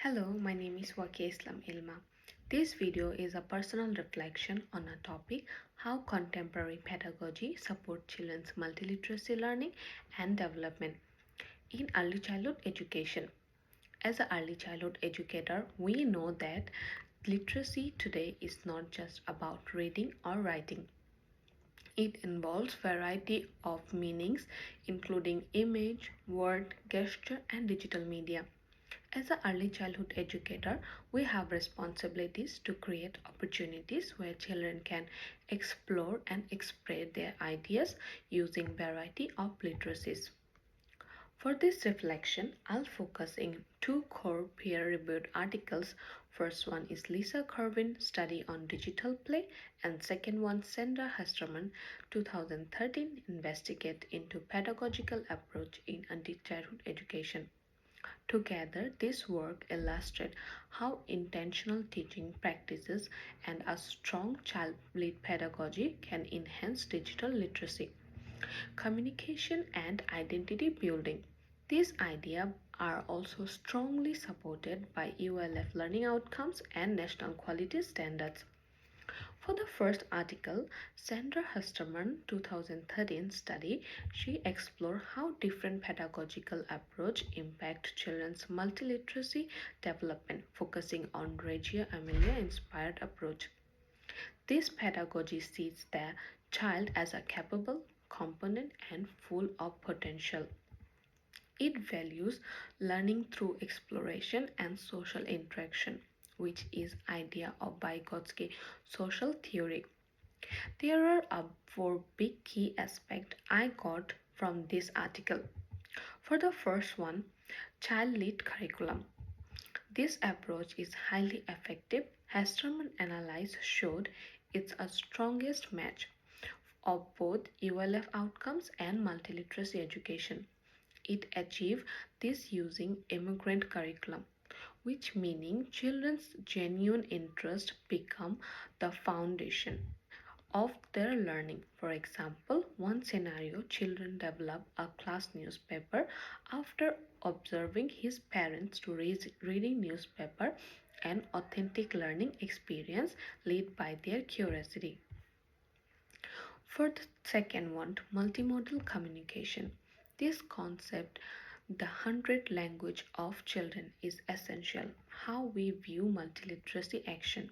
Hello, my name is Waki Islam Ilma. This video is a personal reflection on a topic how contemporary pedagogy supports children's multiliteracy learning and development in early childhood education. As an early childhood educator, we know that literacy today is not just about reading or writing. It involves variety of meanings including image, word, gesture and digital media. As an early childhood educator, we have responsibilities to create opportunities where children can explore and express their ideas using variety of literacies. For this reflection, I'll focus in two core peer-reviewed articles. First one is Lisa Kerwin study on digital play and second one Sandra Hesterman 2013 investigate into pedagogical approach in early childhood education. Together, this work illustrates how intentional teaching practices and a strong child-led pedagogy can enhance digital literacy, communication, and identity building. These ideas are also strongly supported by ULF learning outcomes and national quality standards. For the first article, Sandra Hesterman 2013 study, she explored how different pedagogical approach impact children's multiliteracy development, focusing on Reggio Emilia inspired approach. This pedagogy sees the child as a capable, component and full of potential. It values learning through exploration and social interaction, which is idea of Vygotsky social theory. There are four big key aspects I got from this article. For the first one, child-led curriculum. This approach is highly effective. Hesterman analysis showed it's a strongest match of both ULF outcomes and multiliteracy education. It achieved this using immigrant curriculum, which meaning children's genuine interest become the foundation of their learning. For example, one scenario children develop a class newspaper after observing his parents to reading newspaper, an authentic learning experience led by their curiosity. For the second one, multimodal communication. This concept, the hundred language of children, is essential. How we view multiliteracy action.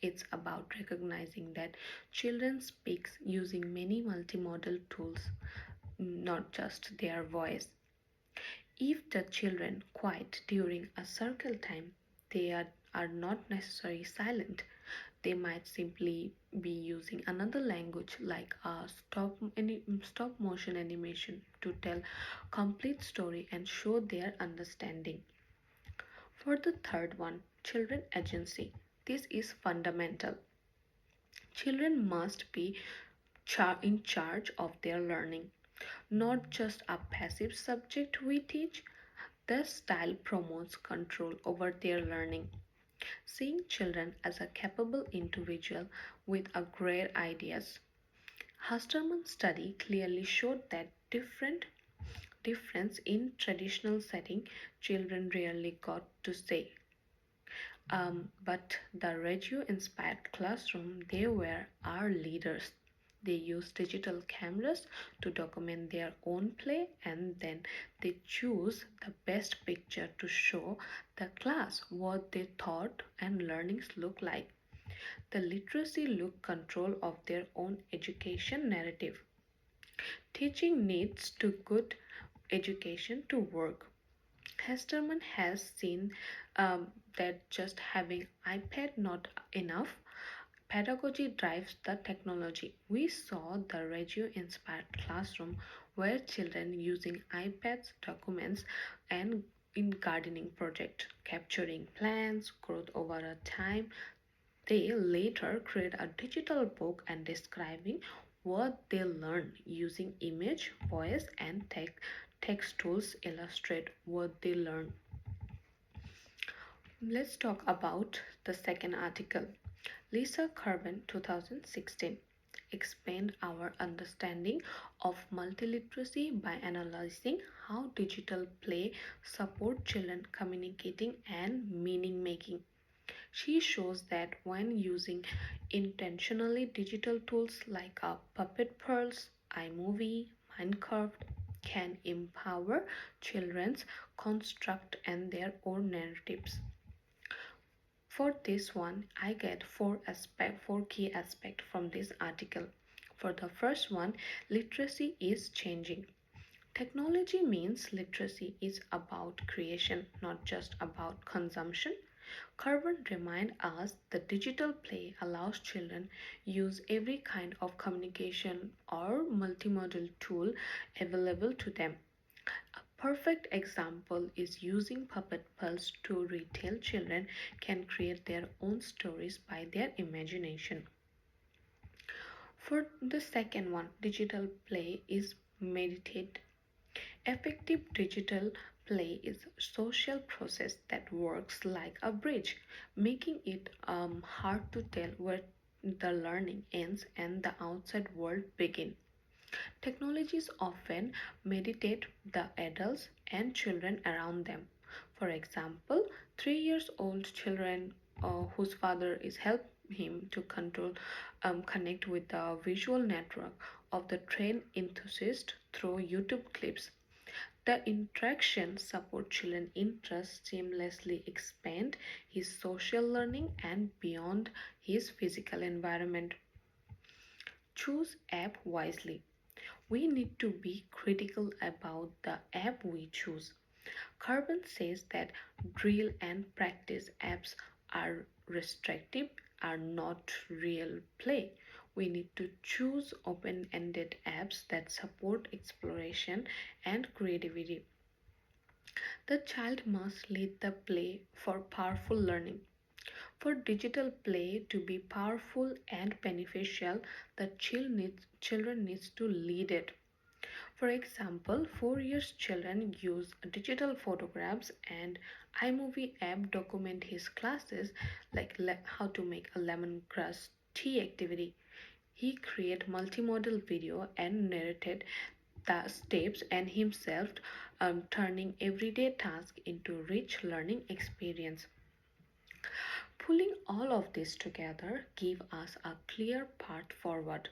It's about recognizing that children speak using many multimodal tools, not just their voice. If the children quiet during a circle time, are not necessarily silent. They might simply be using another language like a stop motion animation to tell complete story and show their understanding. For the third one, children agency. This is fundamental. Children must be in charge of their learning, not just a passive subject we teach. The style promotes control over their learning. Seeing children as a capable individual with a great ideas. Hasterman's study clearly showed that difference in traditional setting children rarely got to say. But the Reggio inspired classroom, they were our leaders. They used digital cameras to document their own play and then they choose the best picture to show the class what they thought and learnings look like. The literacy look control of their own education narrative. Teaching needs to good education to work. Hesterman has seen that just having iPad not enough. Pedagogy drives the technology. We saw the Reggio inspired classroom where children using iPads documents and in gardening project, capturing plants, growth over a time. They later create a digital book and describing what they learned using image, voice, and text tools illustrate what they learn. Let's talk about the second article. Lisa Kerwin 2016. expand our understanding of multiliteracy by analyzing how digital play support children communicating and meaning making. She shows that when using intentionally digital tools like Puppet Pearls, iMovie, Minecraft can empower children's construct and their own narratives. For this one, I get four key aspects from this article. For the first one, literacy is changing. Technology means literacy is about creation, not just about consumption. Carbon remind us that digital play allows children use every kind of communication or multimodal tool available to them. A perfect example is using Puppet Pulse to retail children can create their own stories by their imagination. For the second one, digital play is meditate. Effective digital play is a social process that works like a bridge, making it hard to tell where the learning ends and the outside world begins. Technologies often meditate the adults and children around them. For example, 3 years old children whose father is help him to connect with the visual network of the train enthusiast through YouTube clips. The interaction support children interest seamlessly expand his social learning and beyond his physical environment. Choose app wisely. We need to be critical about the app we choose. Carbon says that drill and practice apps are restrictive, are not real play. We need to choose open ended apps that support exploration and creativity. The child must lead the play for powerful learning. For digital play to be powerful and beneficial, the children needs to lead it. For example, 4 years children use digital photographs and iMovie app document his classes like how to make a lemongrass tea activity. He created multimodal video and narrated the steps and himself turning everyday task into rich learning experience. Pulling all of this together give us a clear path forward.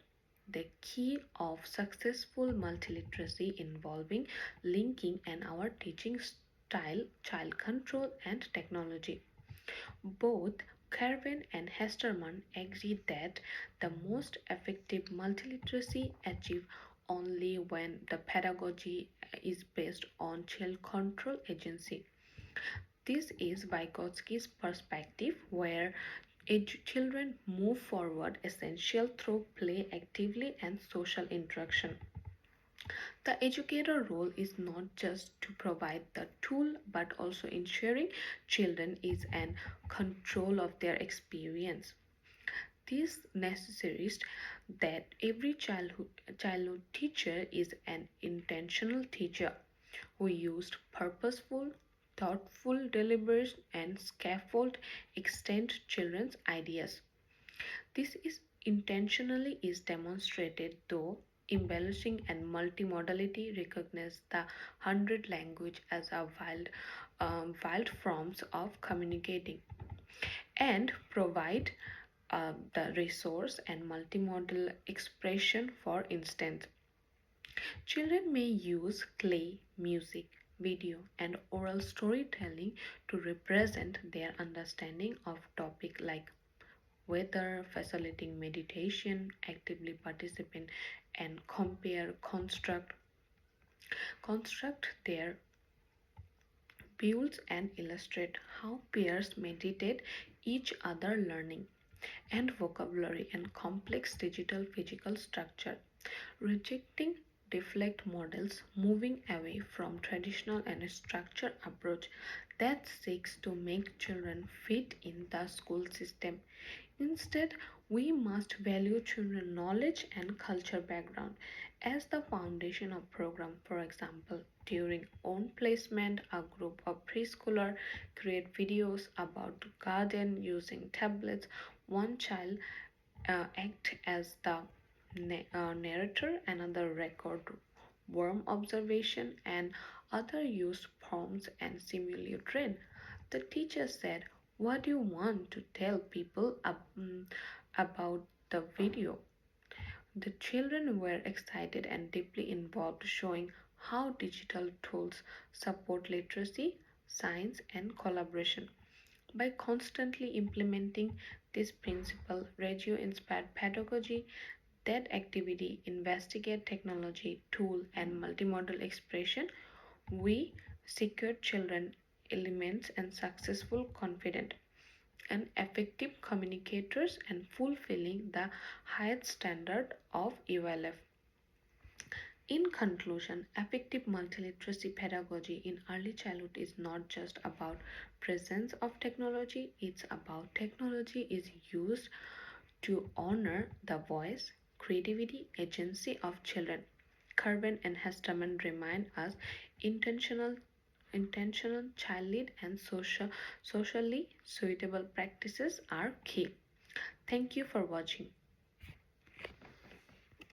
The key of successful multiliteracy involving linking and our teaching style, child control and technology. Both Carvin and Hesterman agree that the most effective multiliteracy achieved only when the pedagogy is based on child control agency. This is Vygotsky's perspective, where children move forward essential through play actively and social interaction. The educator role is not just to provide the tool but also ensuring children is in control of their experience. This necessitates that every childhood teacher is an intentional teacher who used purposeful, thoughtful deliberation and scaffold extend children's ideas. This is intentionally is demonstrated though embellishing and multimodality recognize the hundred language as a wild forms of communicating and provide the resource and multimodal expression. For instance, children may use clay, music, video, and oral storytelling to represent their understanding of topic like weather, facilitating meditation, actively participate and compare, construct their builds and illustrate how peers meditate each other learning and vocabulary and complex digital physical structure, rejecting deflect models, moving away from traditional and structured approach that seeks to make children fit in the school system. Instead, we must value children knowledge and culture background as the foundation of program. For example, during own placement, a group of preschooler create videos about garden using tablets. One child act as the narrator, another record warm observation, and other used prompts and simulate train. The teacher said, "What do you want to tell people about the video?" The children were excited and deeply involved, showing how digital tools support literacy, science, and collaboration. By constantly implementing this principle, Reggio inspired pedagogy that activity investigate technology, tool, and multimodal expression. We secured children elements and successful, confident, and effective communicators and fulfilling the highest standard of ULF. In conclusion, effective multiliteracy pedagogy in early childhood is not just about presence of technology, it's about technology is used to honor the voice, creativity, agency of children. Kerben and Hesterman remind us intentional child-led and socially suitable practices are key. Thank you for watching.